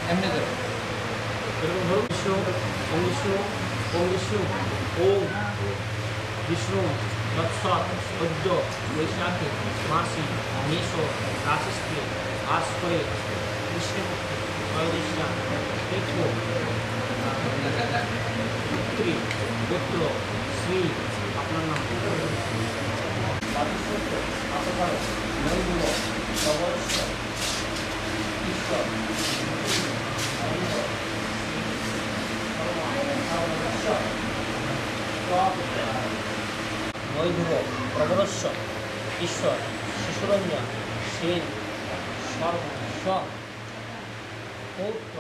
এমনি করে এরকম ধরুন ওম বিষ্ণু তৎসৎ সদ্য বৈশাখী মাসি মেষ রাশিস্ত্রী আশ্রয়ে কৃষ্ণমূর্তি জয়দেশা তীর্থ পুত্রী গোত্র শ্রী আপনার নাম ঈশ্বর বৈধব প্রবরস্ব ঈশ্বর শিশুরঞ্জন সেন সর্ব পৌত্র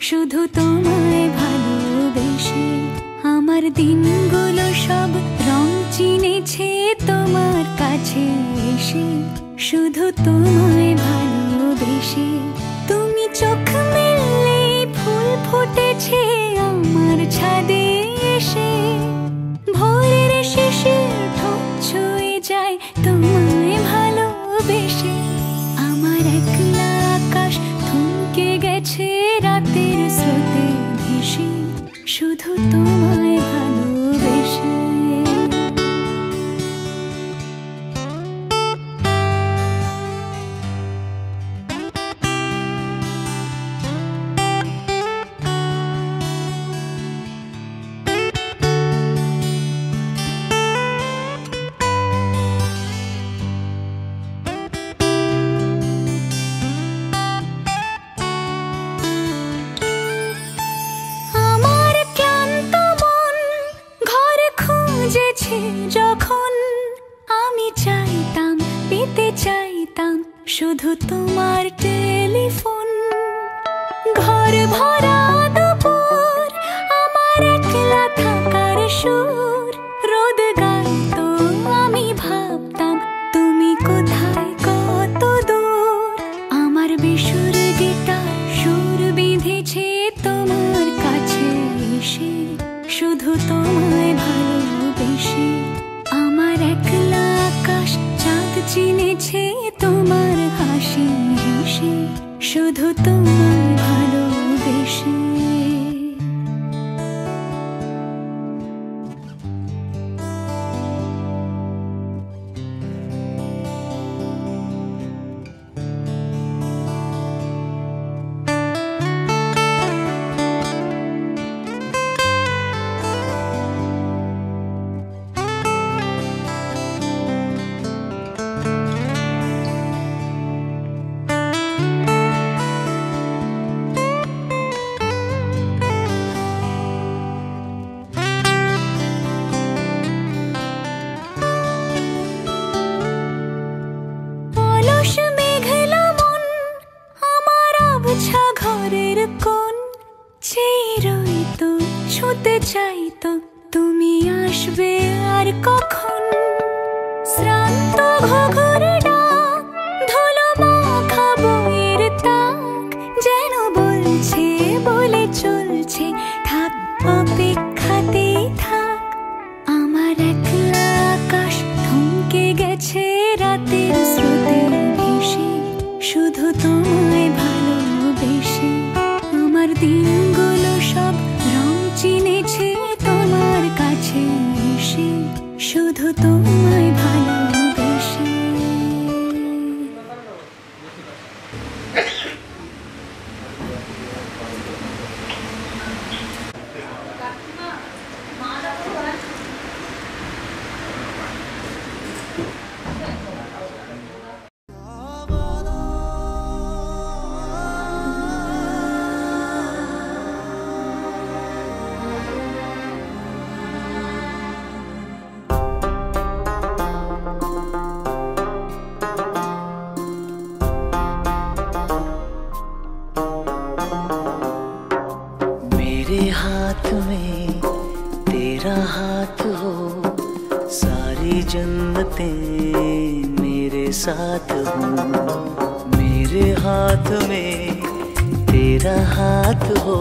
শুধু তোমায় ভালোবেসে আমার দিনগুলো সব রং চিনেছে তোমার কাছে এসে শুধু তোমায় ভালোবেসে তুমি চোখ মেললে ফুল ফুটেছে আমার ছাদে এসে ভোরের শিশির ঠোঁট ছুঁয়ে যায় তোমায় ভালোবেসে আমার একলা আকাশ থমকে গেছে রাতের স্রোতে ভেসে শুধু তোমায় ভালোবেসে যখন আমি চাইতাম পেতে চাইতাম শুধু তোমার টেলিফোন ঘর ভরা দুপুর আমার একলা থাকার সুর রোদ গাইতো আমি ভাবতাম তুমি কোথায় কত দূর আমার বেসুর গিটার সুর বিঁধেছে তোমার কাছে এসে শুধু তোমায় ভালোবেসে আমার একলা আকাশ চাঁদ চিনেছে তোমার হাসি হেসে শুধু তোমায় ভালোবেসে ছুঁতে চাই তো তুমি আসবে আর কখন। শ্রান্ত ঘুঘুর ডাক, ধুলো মাখা বইয়ের তাক, যেন বলছে বলে চলছে থাক অপেক্ষাতেই থাক। আমার একলা আকাশ থমকে গেছে রাতের স্রোতে ভেসে, শুধু তোমায় ভালোবেসে। আমার দিনগুলো সব রং চিনেছে তোমার কাছে এসে, শুধু তোমায় ভালোবেসে। मेरे हाथ में तेरा हाथ हो, सारी जन्नतें मेरे साथ हो। मेरे हाथ में तेरा हाथ हो,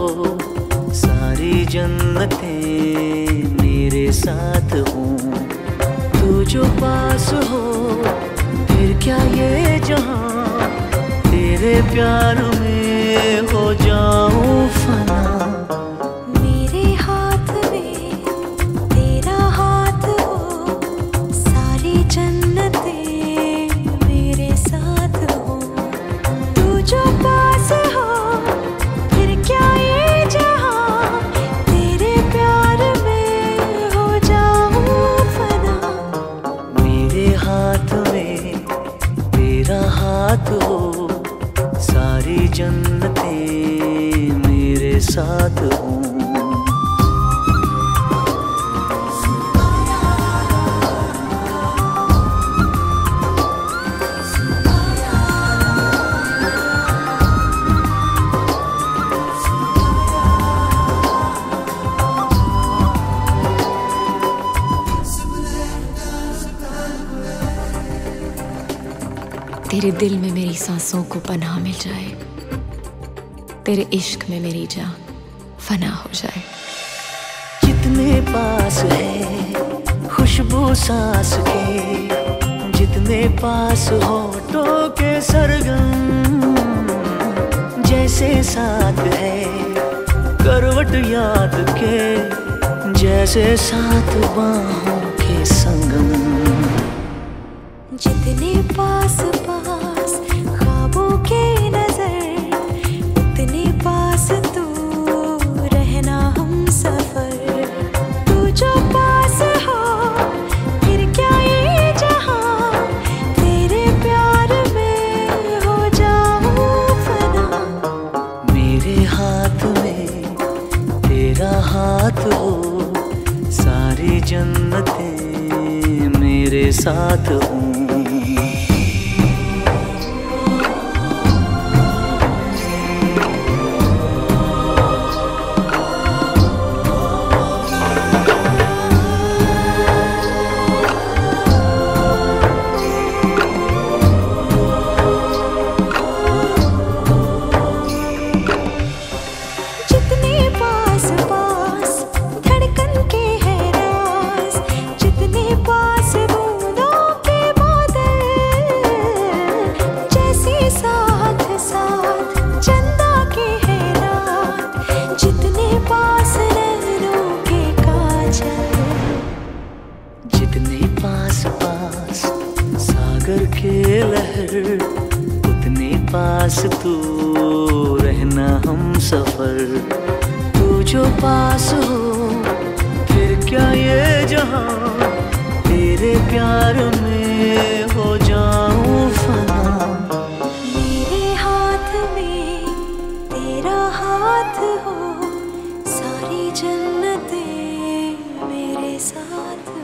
सारी जन्नतें मेरे साथ हो। तू जो पास हो फिर क्या ये जहां, तेरे प्यार में हो जाऊं फना। मेरे हाथ में तेरा हाथ हो, सारी जन्नतें मेरे साथ हो। तू जो पास हो फिर क्या ये जहां, तेरे प्यार में हो जाऊं फना। मेरे हाथ में तेरा हाथ हो, सारी जन्नतें मेरे साथ हो। तेरे दिल में मेरी सांसों को पनाह मिल जाए, तेरे इश्क में मेरी जान फना हो जाए। जितने पास है खुशबू सांस के, जितने पास होठों के सरगम, जैसे साथ है करवट याद के, जैसे साथ बाहों के संगम। जितने पास पास ख्वाबों के नजर, उतने पास तू रहना हम सफर। तू जो पास हो फिर क्या ये जहां, तेरे प्यार में हो जाऊं फना। मेरे हाथ में तेरा हाथ हो, सारी जन्नतें मेरे साथ हो। जितने पास पास धड़कन के है राज, जितने पास बूंदों के बादल, जैसे साथ साथ चंदा के है रात, जितने पास नैनों के काजल। जितने पास पास सागर के लहर, उतने पास तू रहना हम सफर। तू जो पास हो फिर क्या ये जहां, तेरे प्यार में हो जाऊं फना। मेरे हाथ में तेरा हाथ हो, सारी जन्नतें मेरे साथ हो।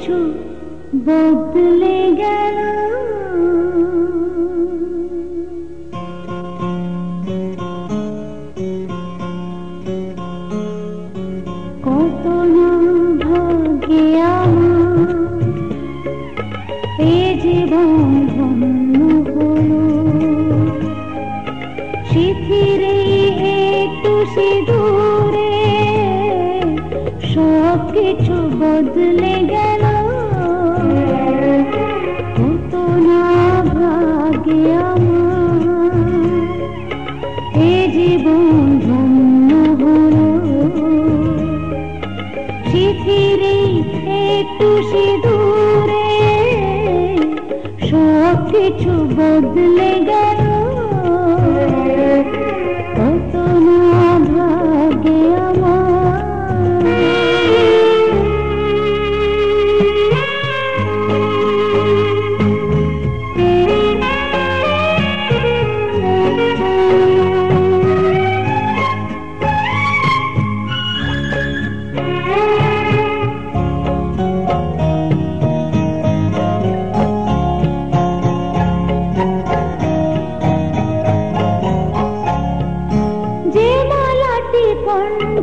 কিছু বদলে গেল কত না ভাগ্যে আমার এ জীবন ধন্য হলো শিথিরে একটু সিঁদুরে সব কিছু বদলে গেল কত না ভাগ্যে আমার এ জীবন ধন্য হলো শিথিরে একটু সিঁদুরে সব কিছু বদলে গেল কত না ভাগ্যে আমার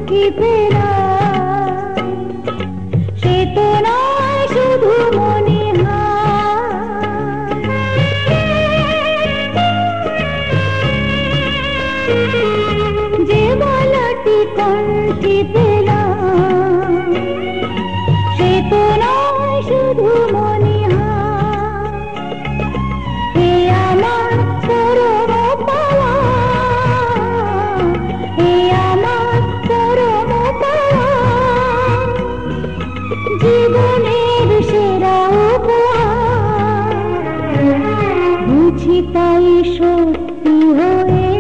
কি পেলা সে তো নয় শুধু মনে যে মালাটি কণ্ঠে পেলাম সে তো নয় শুধু মনে হে আমার পরম পাওয়া হে আমার পরম পাওয়া জীবনের সেরা উপহার বুঝি তাই সত্যি হয়ে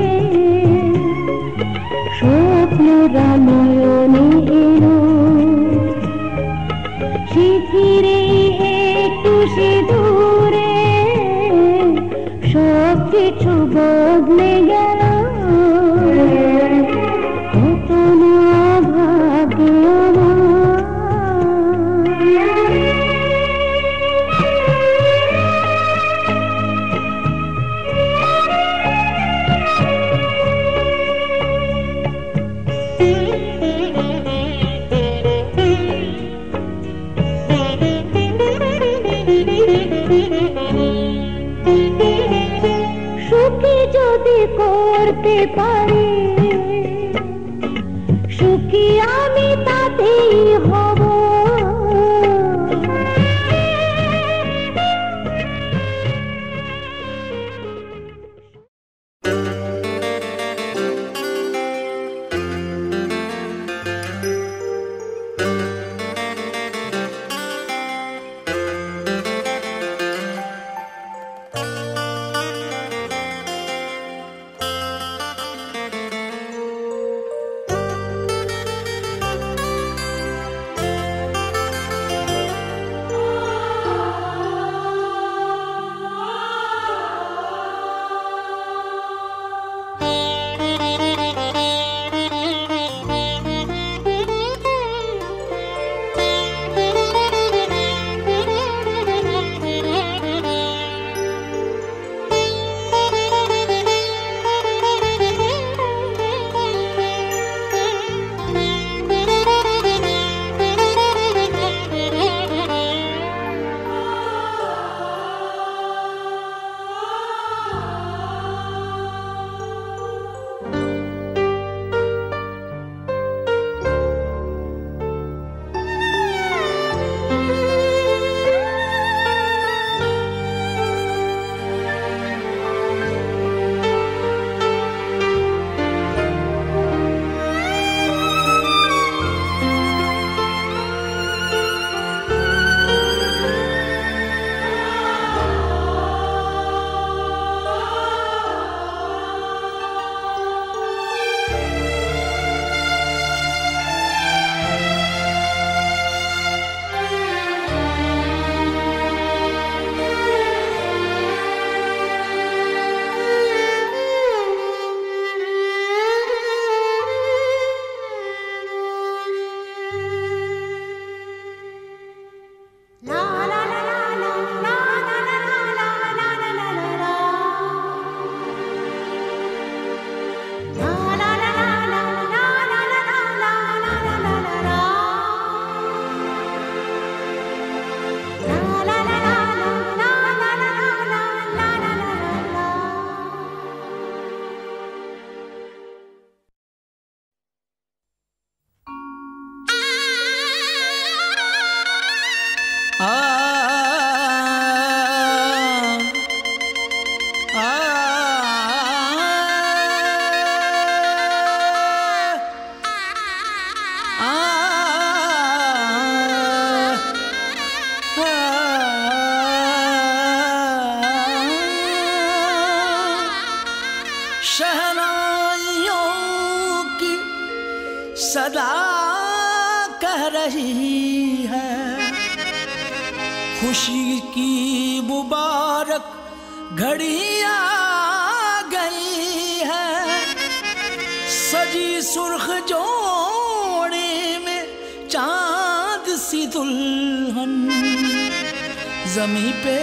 স্বপ্ন রামায়ণে এলো শিথিরে একটু সিঁদুরে সব কিছু বদলে গেল কত না ভাগ্যে আমার সুখী যদি করতে পারি সুখী আমি তাতেই হব शहनाइयों की सदा कह रही है, खुशी की मुबारक घड़ी आ गई है। सजी सुर्ख जोड़े में चांद सी दुल्हन, ज़मीं पे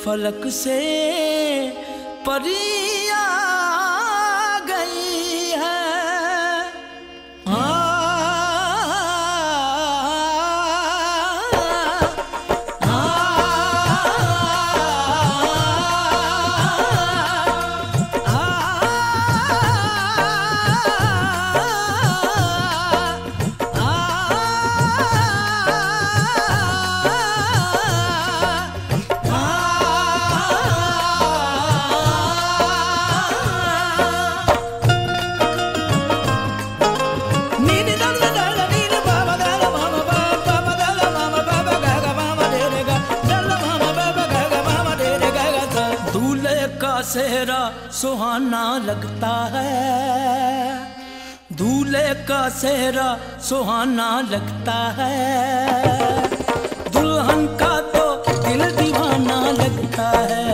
फलक से परी आ गई है। सेहरा सुहाना लगता है, दूल्हे का सेहरा सुहाना लगता है। दुल्हन का तो दिल दीवाना लगता है।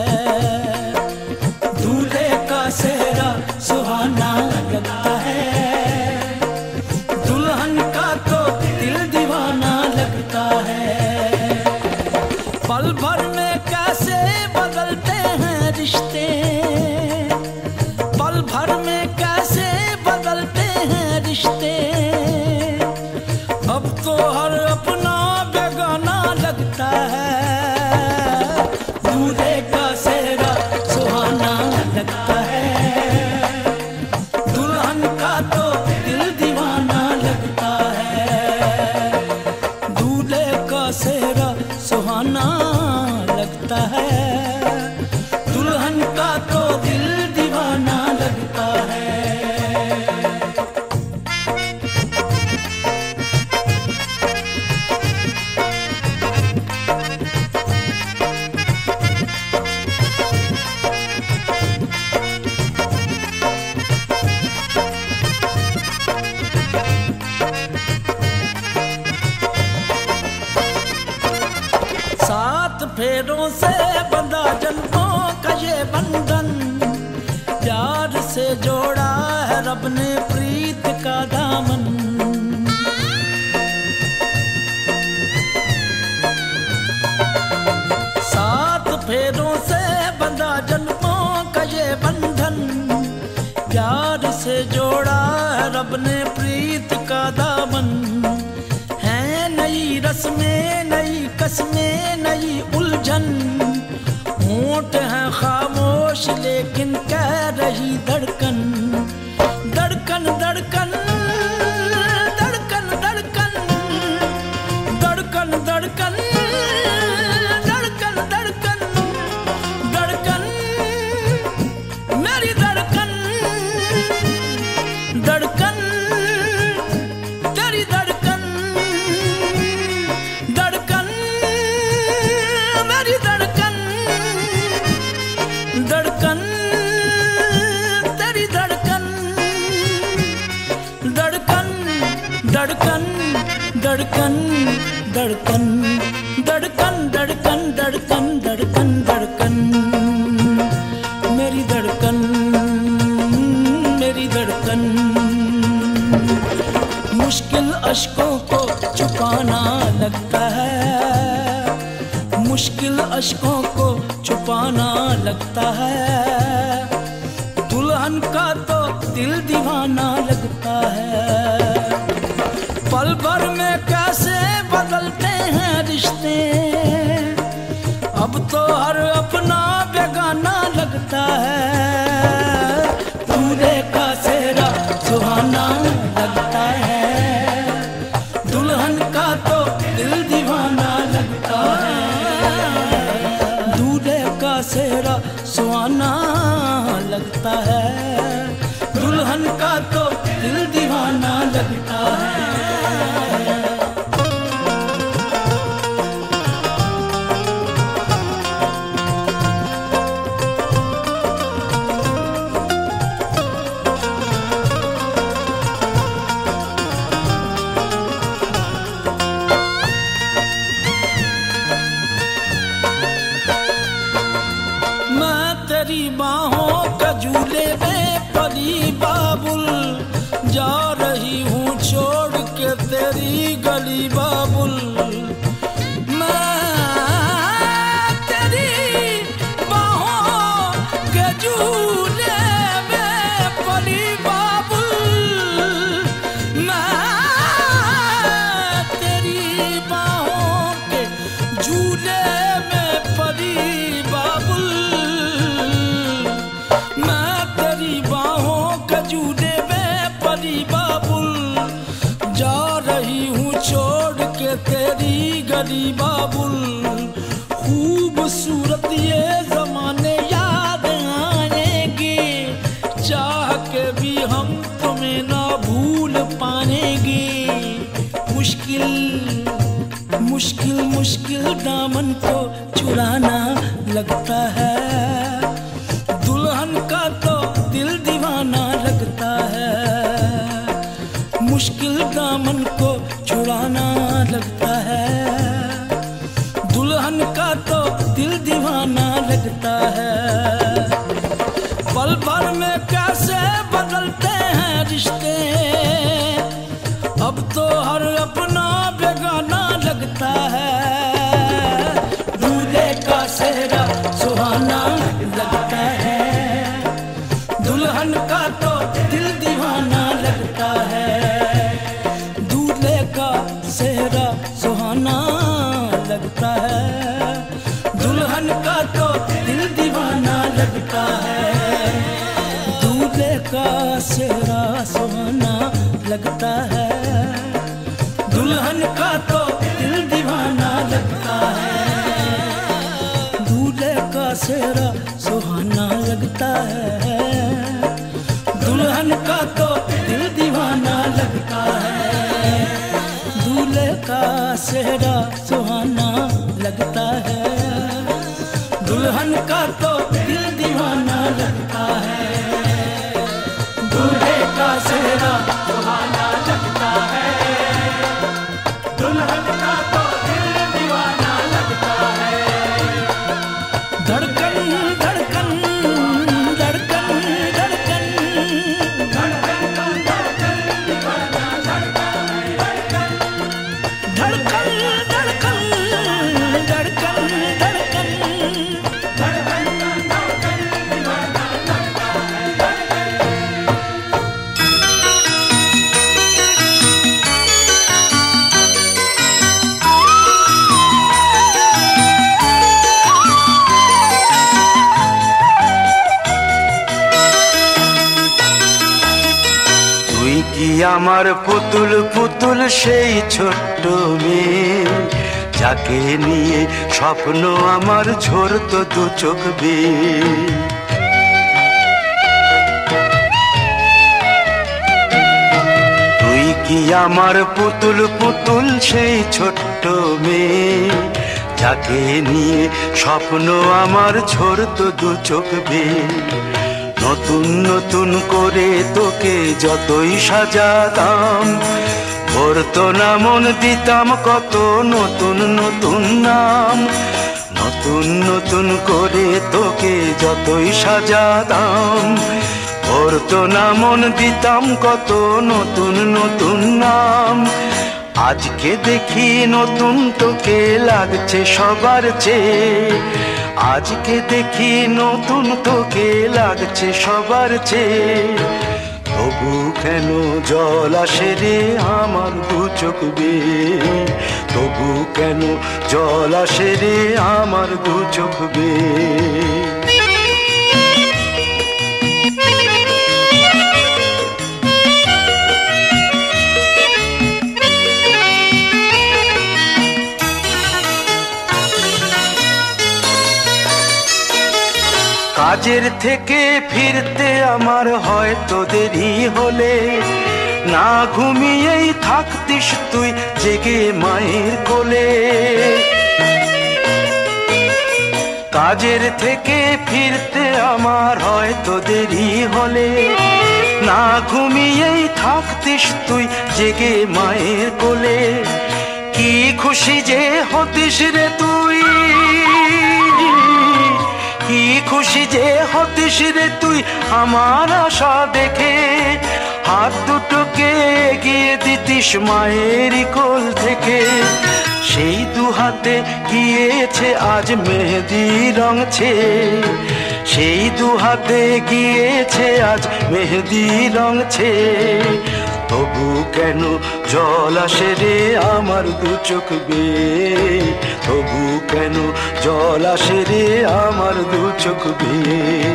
दूल्हे का सेहरा सुहाना लगता है, दुल्हन का तो दिल दीवाना लगता है। पल भर में कैसे बदलते हैं रिश्ते, पल भर में कैसे बदलते हैं रिश्ते। अब तो हर अपना बेगाना लगता है। दूल्हे का सेहरा सुहाना लगता है, दुल्हन का तो दिल दीवाना लगता है। दूल्हे का सेहरा सुहाना लगता है, दुल्हन का तो दिल दीवाना लगता है। सात फेरों से बंधा जन्मों का ये बंधन, प्यार से जोड़ा है रब ने प्रीत का दामन। सात फेरों से बंधा जन्मों का ये बंधन, प्यार से जोड़ा है रब ने प्रीत का दामन। है नई रस्में, नई कसमें, नई उलझन। होंठ है खामोश लेकिन कह रही धड़कन, धड़कन धड़कन धड़कन धड़कन धड़कन धड़कन धड़कन धड़कन धड़कन मेरी धड़कन, धड़कन तेरी धड़कन, धड़कन मेरी धड़कन, धड़कन तेरी धड़कन, धड़कन धड़कन धड़कन धड़कन धड़कन धड़कन धड़कन धड़कन धड़कन मेरी धड़कन, मेरी धड़कन। मुश्किल अश्कों को छुपाना लगता है, मुश्किल अश्कों को छुपाना लगता है। दुल्हन का तो दिल दीवाना लगता है। पल भर में कैसे बदलते हैं रिश्ते, अब तो हर अपना बेगाना लगता है। दूल्हे का सेहरा सुहाना लगता है, दुल्हन का तो दिल दीवाना लगता है। दूल्हे का सेहरा सुहाना लगता है, दुल्हन का तो दिल दीवाना लगता है। तेरी बाहों का झूले में परी बाबुल, जा रही हूँ छोड़ के तेरी गली बाबुल। मैं तेरी बाहों के झूले में परी बाबुल, मैं तेरी बाहों के झूले में परी बाबुल, मैं तेरी बाहों के झूले में परी बाबुल, जा रही हूँ छोड़ के तेरी गली बाबुल। खूबसूरत ये जमाने याद आएंगे, चाह के भी हम तुम्हें ना भूल पाएंगे। मुश्किल मुश्किल मुश्किल दामन को चुराना लगता है, दुल्हन का तो दिल दीवाना लगता है। मुश्किल दामन को छुड़ाना लगता है, दुल्हन का तो दिल दीवाना लगता है। पल भर में कैसे बदलते हैं रिश्ते, अब तो हर अपना बेगाना लगता है। दूल्हे का सेहरा सुहाना लगता है, दुल्हन का तो दिल दीवाना लगता है। दूल्हे का सेहरा सुहाना लगता है, दुल्हन का तो दिल दीवाना लगता है। दूल्हे का सेहरा सुहाना लगता है, दुल्हन का तो दिल दीवाना लगता है। दूल्हे का सेहरा सुहाना लगता है, दुल्हन का तो दिल दीवाना लगता है। दूल्हे का सेहरा सुहाना लगता है, दुल्हन का तो दिल दीवाना लगता है। दूल्हे का सेहरा सुहाना लगता है, दुल्हन का तो दिल दीवाना लगता है। धड़कन धड़कन धड़कन धड़कन धड़कन धड़कन दीवाना लगता है। धड़कन धड़कन धड़कन धड़कन धड़कन धड़कन दीवाना लगता है। তুই কি আমার পুতুল পুতুল সেই ছোট্ট মেয়ে, যাকে নিয়ে স্বপ্ন আমার ঝরতো দু চোখ বেয়ে। তুই কি আমার পুতুল পুতুল সেই ছোট্ট মেয়ে, যাকে নিয়ে স্বপ্ন আমার ঝরতো দু চোখ বেয়ে। নতুন নতুন করে তোকে যতই সাজাতাম, ভরতো না মন দিতাম কত নতুন নতুন নাম। নতুন নতুন করে তোকে যতই সাজাতাম, ভরতো না মন দিতাম কত নতুন নতুন নাম। আজকে দেখি নতুন তোকে লাগছে সবার চেয়ে, আজকে দেখি নতুন তোকে লাগছে সবার চেয়ে। তবু কেন জল আসে রে আমার দু চোখ বেয়ে, তবু কেন জল আসে রে আমার দু চোখ বেয়ে। কাজের থেকে ফিরতে আমার হয়তো দেরি হলে, না ঘুমিয়েই থাকতিস তুই জেগে মায়ের কোলে। কাজের থেকে ফিরতে আমার হয়তো দেরি হলে, না ঘুমিয়েই থাকতিস তুই জেগে মায়ের কোলে। কি খুশি যে হতিস রে তুই, কি খুশি খুশি যে হতিস রে তুই আমার আশা দেখে, হাত দুটোকে এগিয়ে দিতিস মায়ের কোল থেকে। সেই দু হাতে গিয়েছে আজ মেহেদি রং ছেয়ে, সেই দু হাতে গিয়েছে আজ মেহেদি রং ছেয়ে। তবু কেন জল আসে রে আমার দু চোখ বেয়ে, তবু কেন জল আসে রে আমার দু চোখ বেয়ে।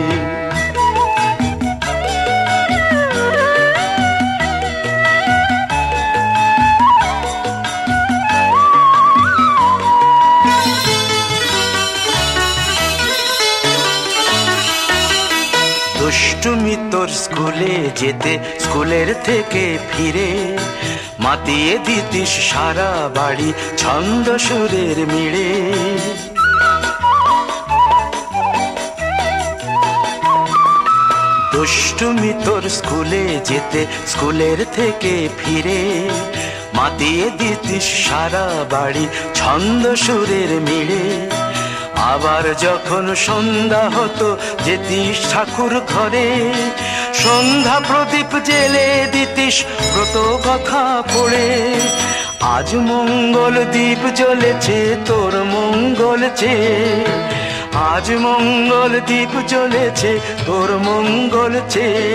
দুষ্টুমি তোর স্কুলে যেতে, স্কুলের থেকে ফিরে মাতিয়ে দিতিস সারা বাড়ি ছন্দ সুরের মিড়ে। দুষ্টুমি তোর স্কুলে যেতে, স্কুলের থেকে ফিরে মাতিয়ে দিতিস সারা বাড়ি ছন্দ সুরের মিড়ে। আবার যখন সন্ধ্যা হতো যেতিস ঠাকুর ঘরে, সন্ধ্যা প্রদীপ জেলে দিতিস ব্রত কথা পড়ে। আজ মঙ্গল দ্বীপ জ্বলেছে তোর মঙ্গল চেয়ে, আজ মঙ্গল দ্বীপ জ্বলেছে তোর মঙ্গল চেয়ে।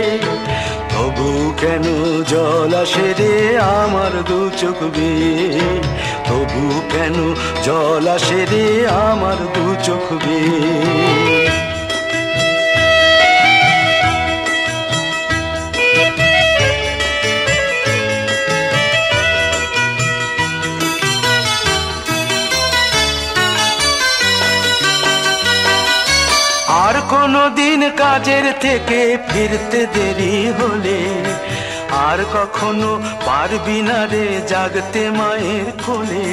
তবু কেন জল আসে রে আমার দু চোখ বেয়ে, তবু কেন জল আসে রে আমার দু চোখ বেয়ে। আর কোনো দিন কাজের থেকে ফিরতে দেরি হলে, আর কখনো পারবি না রে জাগতে মায়ের কোলে।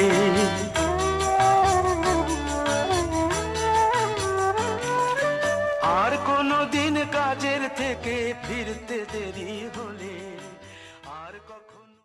আর কোনো দিন কাজের থেকে ফিরতে দেরি হলে, আর কখনো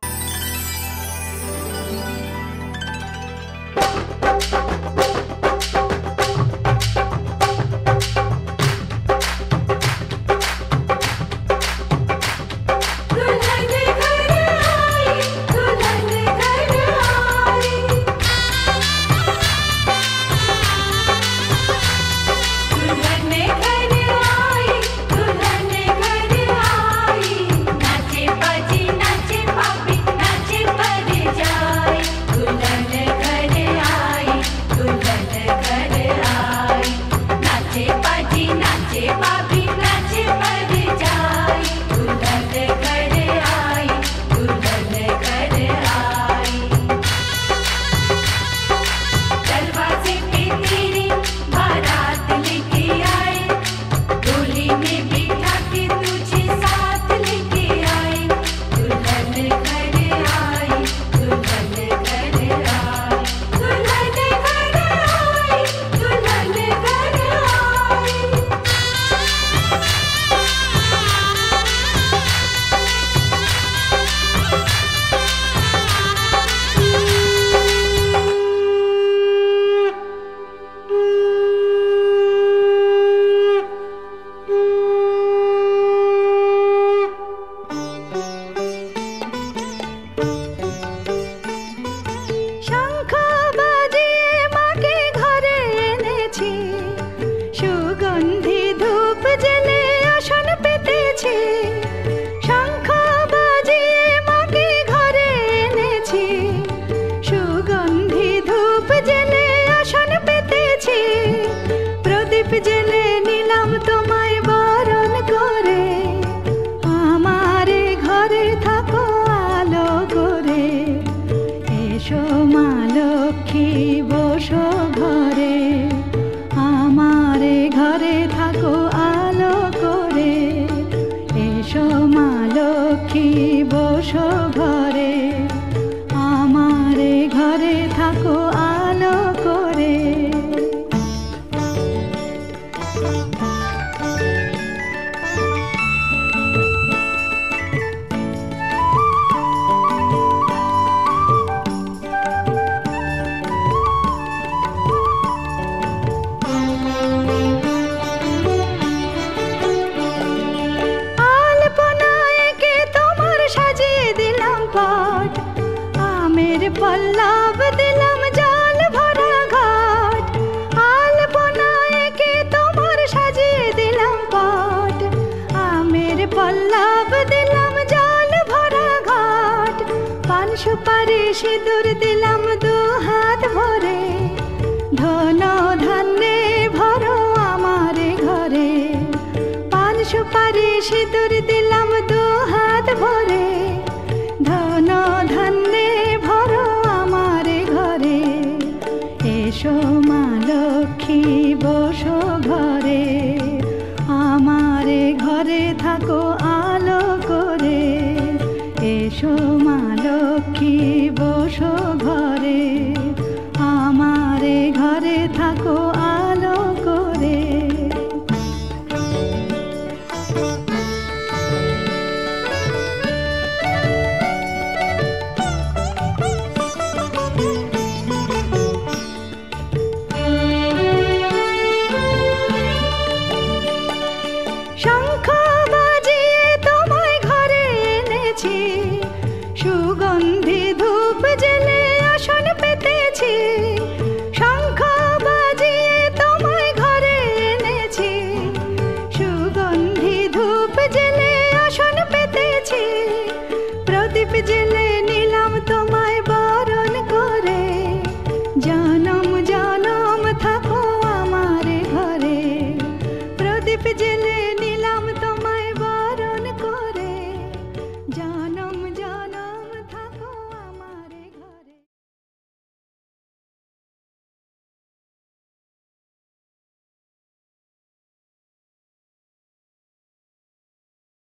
পল্লব দিলাম জল ভরা ঘাট, আলপনা এঁকে তোমার সাজিয়ে দিলাম পট। আমের পল্লব দিলাম জল ভরা ঘাট, পান সুপারি সিঁদুর দিলাম দু হাত ভরে। ধন ধান্যে ভরো আমার ঘরে, পান সুপারি সিঁদুর দিলাম দু হাত ভরে। ধন ধান্যে ভরো আমার ঘরে। এসো মা লক্ষ্মী বসো ঘরে, আমার ঘরে থাকো আলো করে। এসো